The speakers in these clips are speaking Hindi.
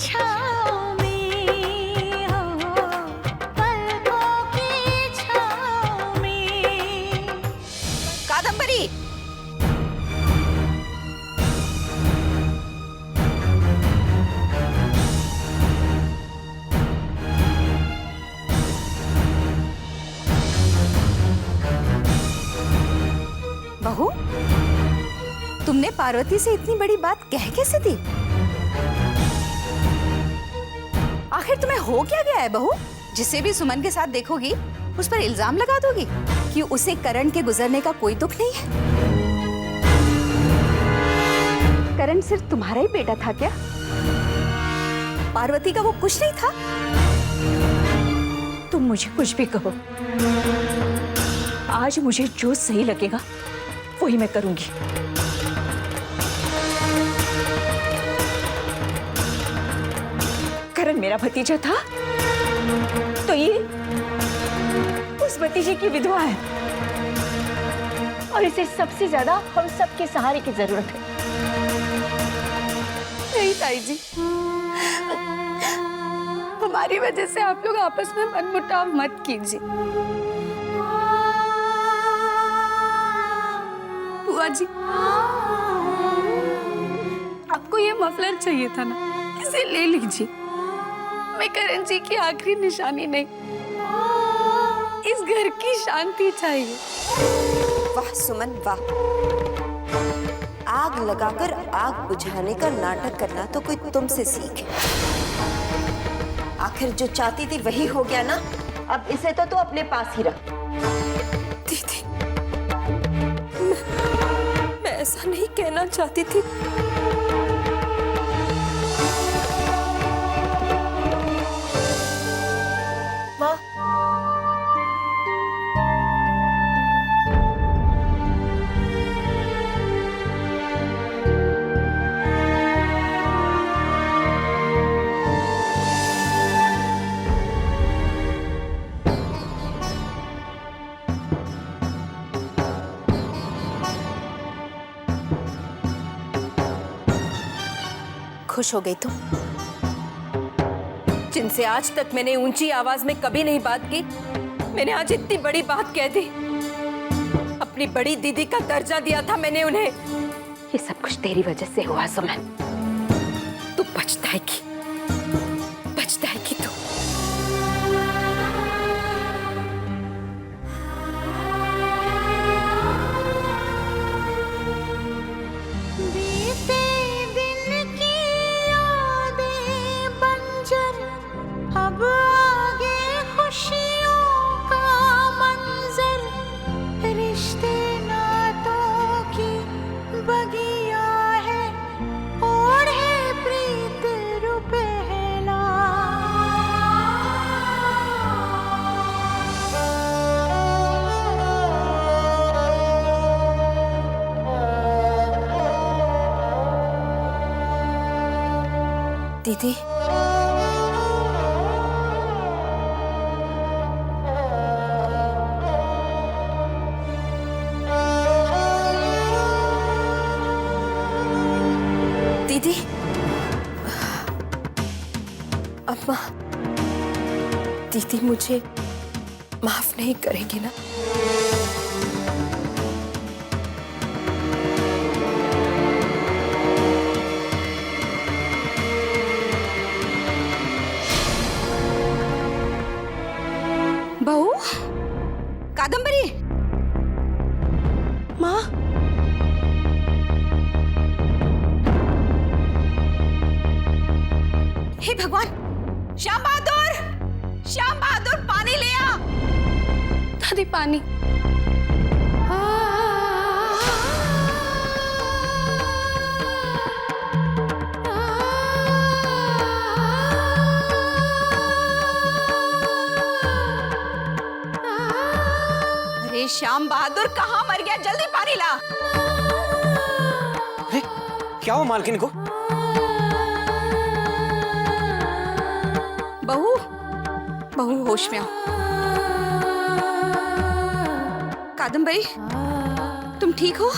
छाँव में हो, पलकों की छाँव में। कादम्बरी, बहू, तुमने पार्वती से इतनी बड़ी बात कह कैसे दी? आखिर तुम्हें हो क्या गया है बहू? जिसे भी सुमन के साथ देखोगी उस पर इल्जाम लगा दोगी कि उसे करण के गुजरने का कोई दुख नहीं है। करण सिर्फ तुम्हारा ही बेटा था क्या? पार्वती का वो कुछ नहीं था? तुम मुझे कुछ भी कहो, आज मुझे जो सही लगेगा वही मैं करूंगी। करण मेरा भतीजा था तो ये उस भतीजे की विधवा है और इसे सबसे ज्यादा हम सबके सहारे की जरूरत है। नहीं ताई जी, हमारी वजह से आप लोग आपस में मनमुटाव मत कीजिए। बुआ जी, आपको ये मफलर चाहिए था ना, इसे ले लीजिए। मैं करण जी की आखिरी निशानी नहीं, इस घर की शांति चाहिए। वाह सुमन वाह, आग लगाकर आग बुझाने का नाटक करना तो कोई तुमसे सीखे। आखिर जो चाहती थी वही हो गया ना, अब इसे तो तू अपने पास ही रख। दीदी, मैं ऐसा नहीं कहना चाहती थी। माँ, खुश हो गई तुम? जिनसे आज तक मैंने ऊंची आवाज में कभी नहीं बात की, मैंने आज इतनी बड़ी बात कह दी। अपनी बड़ी दीदी का दर्जा दिया था मैंने उन्हें। ये सब कुछ तेरी वजह से हुआ सुमन। तू पछताएगी, पछताएगी तू। बीते दिन की यादें बंजर, अब आगे खुशियों का मंजर। रिश्ते नातों की बगिया है, ओढ़े प्रीत रुपहला। दीदी, दीदी, अम्मा, दीदी मुझे माफ नहीं करेंगी ना? बहू, कादम्बरी, माँ, हे भगवान, श्याम बहादुर, श्याम बहादुर, पानी ले आ। दादी पानी। अरे श्याम बहादुर, कहाँ मर गया? जल्दी पानी ला। अरे क्या हुआ मालकिन को? बहू, बहू होश में आओ। कादम्बरी, तुम ठीक हो?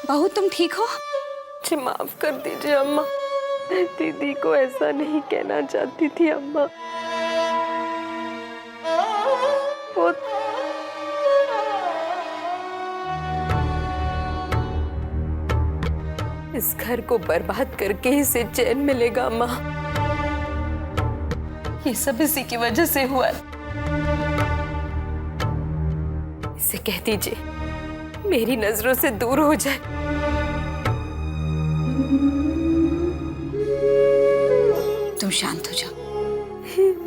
बहू तुम ठीक हो? मुझे माफ कर दीजिए अम्मा, दीदी को ऐसा नहीं कहना चाहती थी अम्मा। वो इस घर को बर्बाद करके इसे चैन मिलेगा अम्मा। ये सब इसी की वजह से हुआ है। इसे कह दीजिए मेरी नजरों से दूर हो जाए। तुम शांत हो जाओ।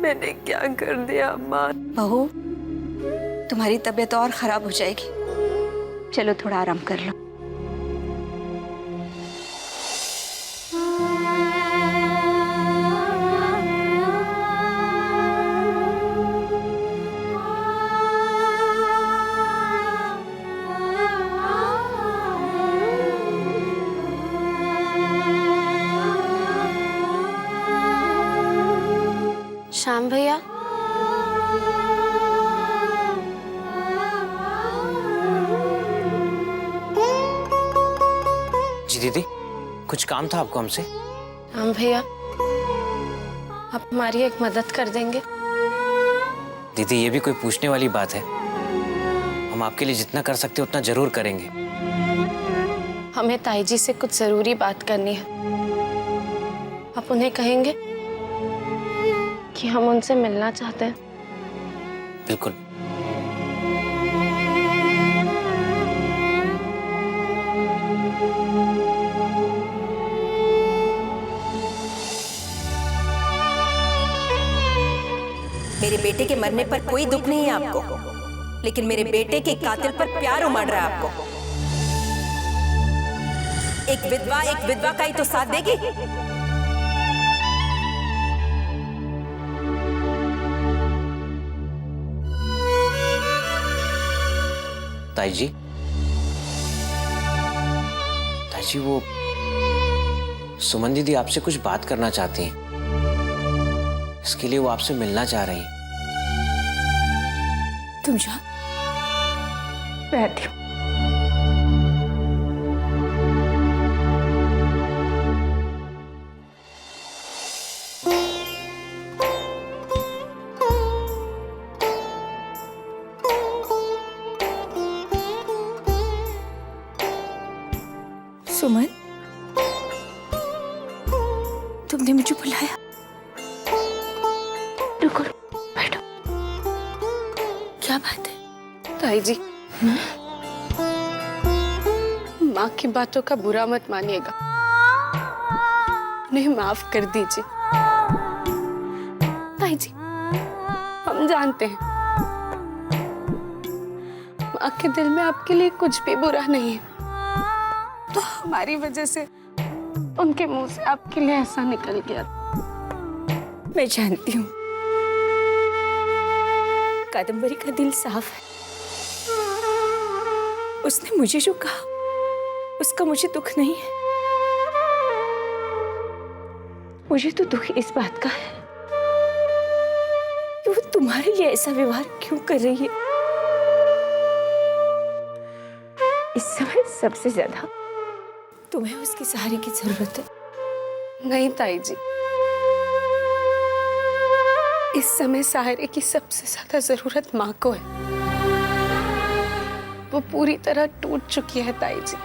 मैंने क्या कर दिया अम्मा? बहू तुम्हारी तबीयत और खराब हो जाएगी, चलो थोड़ा आराम कर लो। श्याम भैया, जी दीदी, कुछ काम था आपको हमसे? श्याम भैया, आप हमारी एक मदद कर देंगे? दीदी ये भी कोई पूछने वाली बात है? हम आपके लिए जितना कर सकते उतना जरूर करेंगे। हमें ताई जी से कुछ जरूरी बात करनी है। आप उन्हें कहेंगे कि हम उनसे मिलना चाहते हैं। बिल्कुल। मेरे बेटे के मरने पर कोई दुख नहीं है आपको, लेकिन मेरे बेटे के कातिल पर प्यार उमड़ रहा है आपको। एक विधवा का ही तो साथ देगी। ताई जी, वो सुमन दीदी आपसे कुछ बात करना चाहती हैं। इसके लिए वो आपसे मिलना चाह रही हैं। तुम जाओ, मैं आती हूँ। सुमन, तुमने मुझे बुलाया? रुको, बैठो। क्या बात है? ताई जी, माँ की बातों का बुरा मत मानिएगा, उन्हें माफ कर दीजिए। ताई जी, हम जानते हैं माँ के दिल में आपके लिए कुछ भी बुरा नहीं है, तो हमारी वजह से उनके मुंह से आपके लिए ऐसा निकल गया। मैं जानती हूँ कादम्बरी का दिल साफ है। उसने मुझे जो कहा उसका मुझे दुख नहीं है। मुझे तो दुख इस बात का है कि वो तुम्हारे लिए ऐसा व्यवहार क्यों कर रही है। इस समय सबसे ज्यादा तुम्हें उसके सहारे की जरूरत है। नहीं ताई जी, इस समय सहारे की सबसे ज्यादा जरूरत माँ को है। वो पूरी तरह टूट चुकी है ताई जी।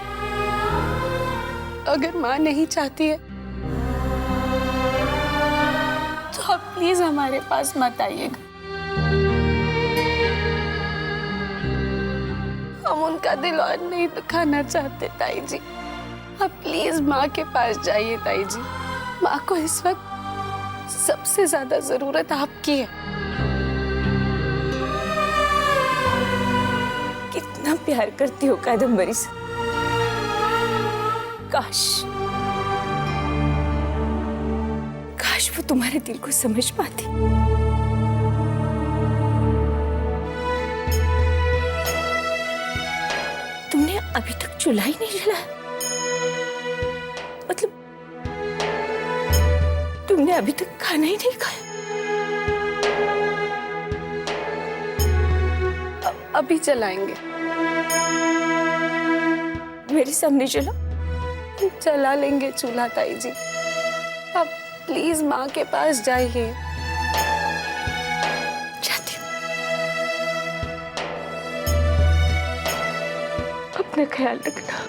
अगर माँ नहीं चाहती है तो आप प्लीज हमारे पास मत आइएगा। हम उनका दिल और नहीं दुखाना चाहते ताई जी। आप प्लीज माँ के पास जाइए ताई जी। माँ को इस वक्त सबसे ज्यादा जरूरत आपकी है। कितना प्यार करती हो कादम्बरी से। काश वो तुम्हारे दिल को समझ पाती। तुमने अभी तक चूल्हा ही नहीं जलाया? मतलब तुमने अभी तक खाना ही नहीं खाया? अभी चलाएंगे। मेरे सामने चलो। चला लेंगे चूल्हा ताई जी, आप प्लीज माँ के पास जाइए। जाती हूँ। अपना ख्याल रखना।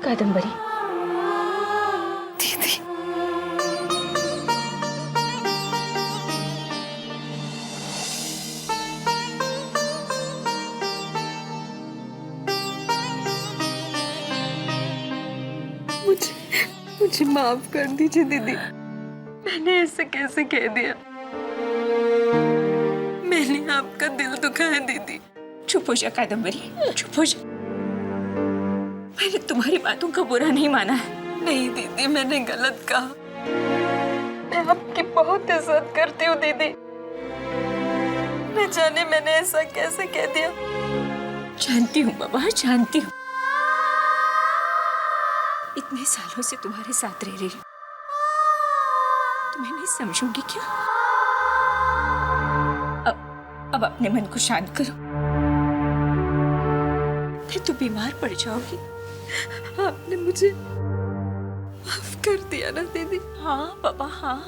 कादम्बरी, दीदी मुझे माफ कर दीजिए दीदी, मैंने ऐसे कैसे कह दिया, मैंने आपका दिल दुखाया दीदी। चुप हो जा कादम्बरी, चुप हो जा। मैंने तुम्हारी बातों का बुरा नहीं माना है। नहीं दीदी, मैंने गलत कहा, मैं आपकी बहुत इज्जत करती हूँ दीदी, न जाने मैंने ऐसा कैसे कह दिया। जानती हूँ बाबा, जानती हूँ। इतने सालों से तुम्हारे साथ रह रही हूँ, तुम्हें नहीं समझूंगी क्या? अब अपने मन को शांत करो, नहीं तो बीमार पड़ जाओगी। आपने मुझे माफ कर दिया ना दीदी? हाँ बाबा, हाँ।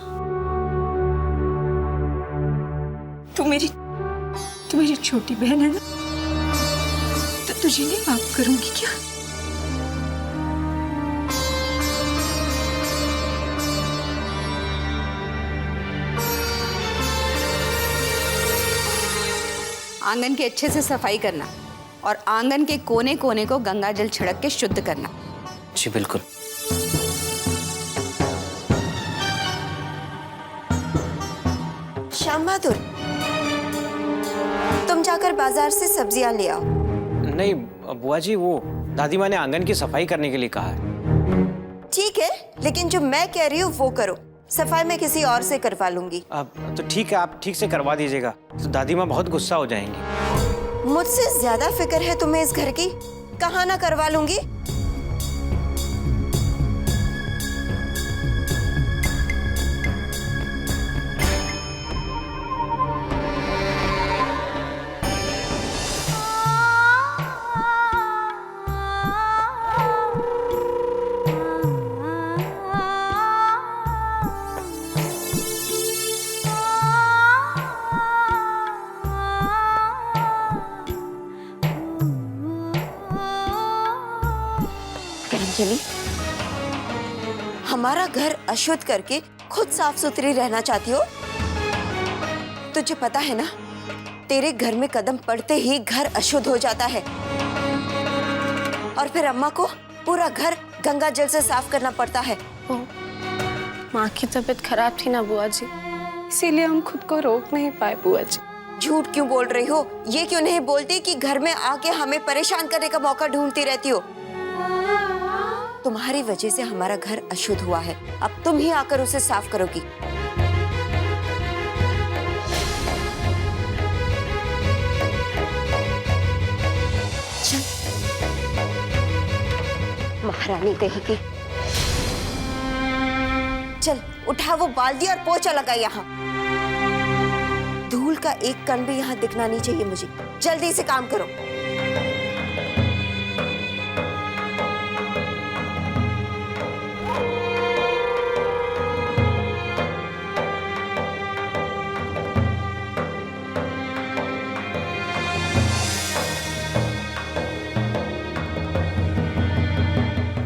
तू मेरी छोटी बहन है ना, तो तुझे नहीं माफ करूंगी क्या? आंगन की अच्छे से सफाई करना और आंगन के कोने कोने को गंगा जल छिड़क के शुद्ध करना। जी बिल्कुल। श्याम बहादुर, तुम जाकर बाजार से सब्जियां ले आओ। नहीं बुआ जी, वो दादी माँ ने आंगन की सफाई करने के लिए कहा है। ठीक है, लेकिन जो मैं कह रही हूँ वो करो, सफाई मैं किसी और से करवा लूंगी। अब तो ठीक है, आप ठीक से करवा दीजिएगा, तो दादी माँ बहुत गुस्सा हो जाएंगी। मुझसे ज्यादा फिक्र है तुम्हें इस घर की, कहाँ ना करवा लूंगी। चली, हमारा घर अशुद्ध करके खुद साफ सुथरी रहना चाहती हो? तुझे पता है ना, तेरे घर में कदम पड़ते ही घर अशुद्ध हो जाता है, और फिर अम्मा को पूरा घर गंगा जल से साफ करना पड़ता है। माँ की तबीयत खराब थी ना बुआ जी, इसीलिए हम खुद को रोक नहीं पाए बुआ जी। झूठ क्यों बोल रही हो? ये क्यों नहीं बोलती कि घर में आके हमें परेशान करने का मौका ढूंढती रहती हो? तुम्हारी वजह से हमारा घर अशुद्ध हुआ है, अब तुम ही आकर उसे साफ करोगी। चल, महारानी कहेगी। चल उठा वो बाल्टी और पोछा लगा यहाँ। धूल का एक कण भी यहाँ दिखना नहीं चाहिए मुझे। जल्दी से काम करो।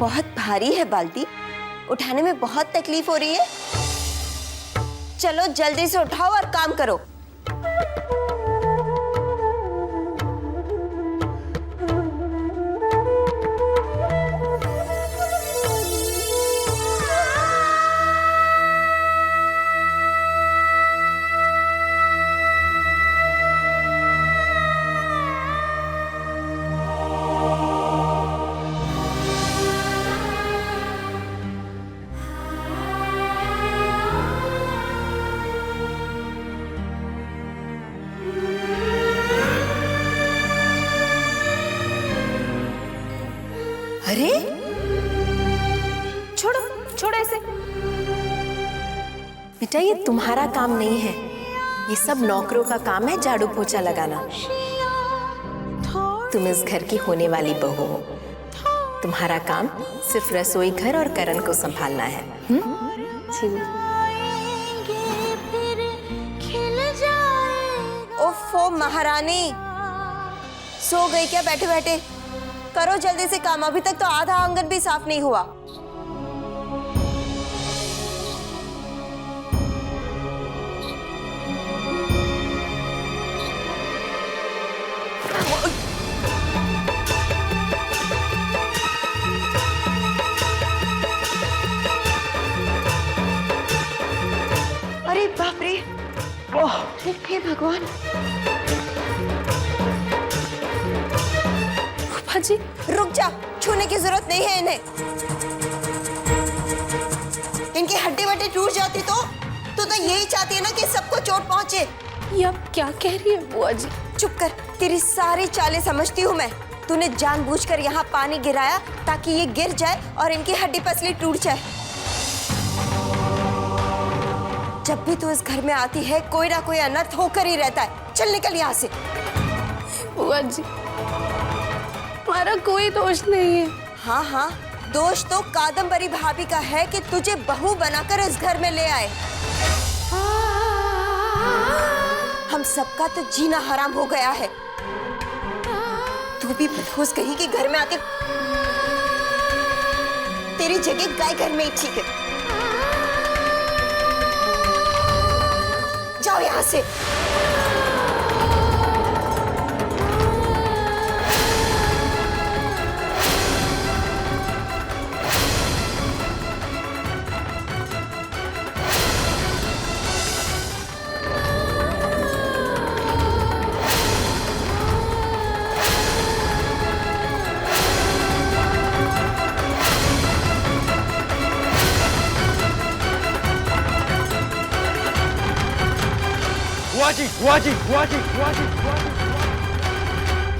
बहुत भारी है बाल्टी, उठाने में बहुत तकलीफ हो रही है। चलो जल्दी से उठाओ और काम करो। अरे छोड़ो छोड़ो ऐसे। बेटा ये तुम्हारा काम नहीं है, ये सब नौकरों का काम है, झाड़ू पोछा लगाना। तुम इस घर की होने वाली बहू हो, तुम्हारा काम सिर्फ रसोई घर और करण को संभालना है। ओफो महारानी, सो गई क्या बैठे बैठे? करो जल्दी से काम, अभी तक तो आधा आंगन भी साफ नहीं हुआ। अरे बाप रे, हे भगवान। फूफा जी रुक जा, छूने की जरूरत नहीं है इन्हें। इनकी हड्डी वड्डी टूट जाती तो यही चाहती है ना कि सबको चोट पहुंचे। ये आप क्या कह रही है बुआ जी? चुप कर, तेरी सारी चालें समझती हूँ मैं। तूने जानबूझकर यहाँ पानी गिराया ताकि ये गिर जाए और इनकी हड्डी पसली टूट जाए। जब भी तू इस घर में आती है कोई ना कोई अनर्थ होकर ही रहता है। चल निकल यहाँ से। बुआ जी हमारा कोई दोष नहीं है। हाँ हाँ, दोष तो कादम्बरी भाभी का है कि तुझे बहू बनाकर इस घर में ले आए। हम सबका तो जीना हराम हो गया है। तू भी बेहोश कहीं के घर में आके, तेरी जगह गाय घर में ही ठीक है। जाओ यहां से।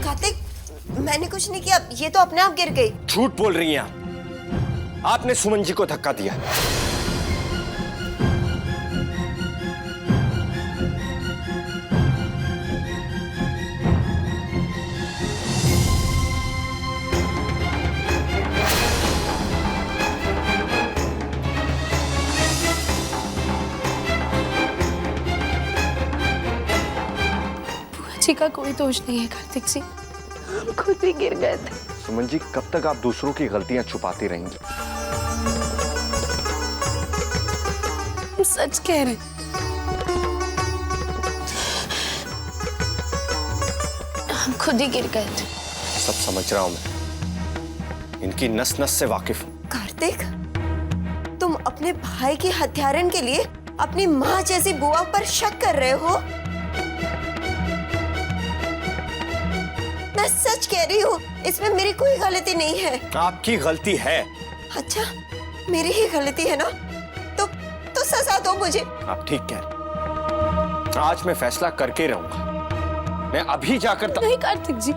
कार्तिक, मैंने कुछ नहीं किया, ये तो अपने आप गिर गई। झूठ बोल रही हैं आप। आपने सुमन जी को धक्का दिया। का कोई दोष नहीं है कार्तिक जी, हम खुद ही गिर गए थे। सुमन जी कब तक आप दूसरों की गलतियां छुपाती रहेंगी? हम सच कह रहे हैं। हम खुद ही गिर गए थे। सब समझ रहा हूं मैं, इनकी नस नस से वाकिफ हूं। कार्तिक, तुम अपने भाई की हत्यारन के लिए अपनी माँ जैसी बुआ पर शक कर रहे हो? मैं सच कह रही हूँ, इसमें मेरी कोई गलती नहीं है। आपकी गलती है। अच्छा, मेरी ही गलती है ना? तो सजा दो मुझे। आप ठीक कह रहे। आज मैं फैसला करके रहूंगा। मैं अभी जाकर नहीं कार्तिक जी,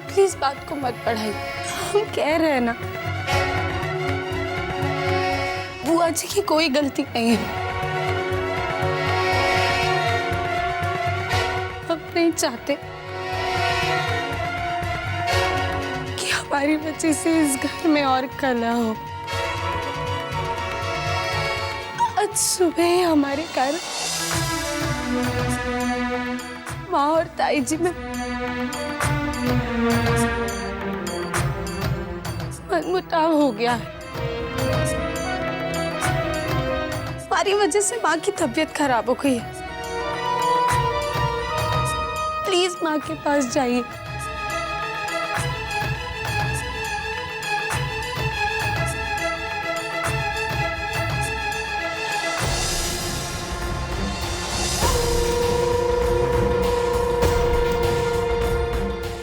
प्लीज बात को मत बढ़ाइए। हम कह रहे हैं ना, बुआ जी की कोई गलती नहीं है। हम नहीं चाहते कि हमारी वजह से इस घर में और कलह हो। आज सुबह ही हमारे कारण माँ और ताई जी में मनमुटाव हो गया है। हमारी वजह से माँ की तबीयत खराब हो गई है। प्लीज माँ के पास जाइए।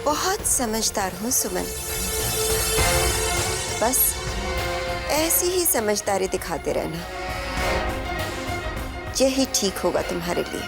बहुत समझदार हो सुमन, बस ऐसी ही समझदारी दिखाते रहना, यही ठीक होगा तुम्हारे लिए।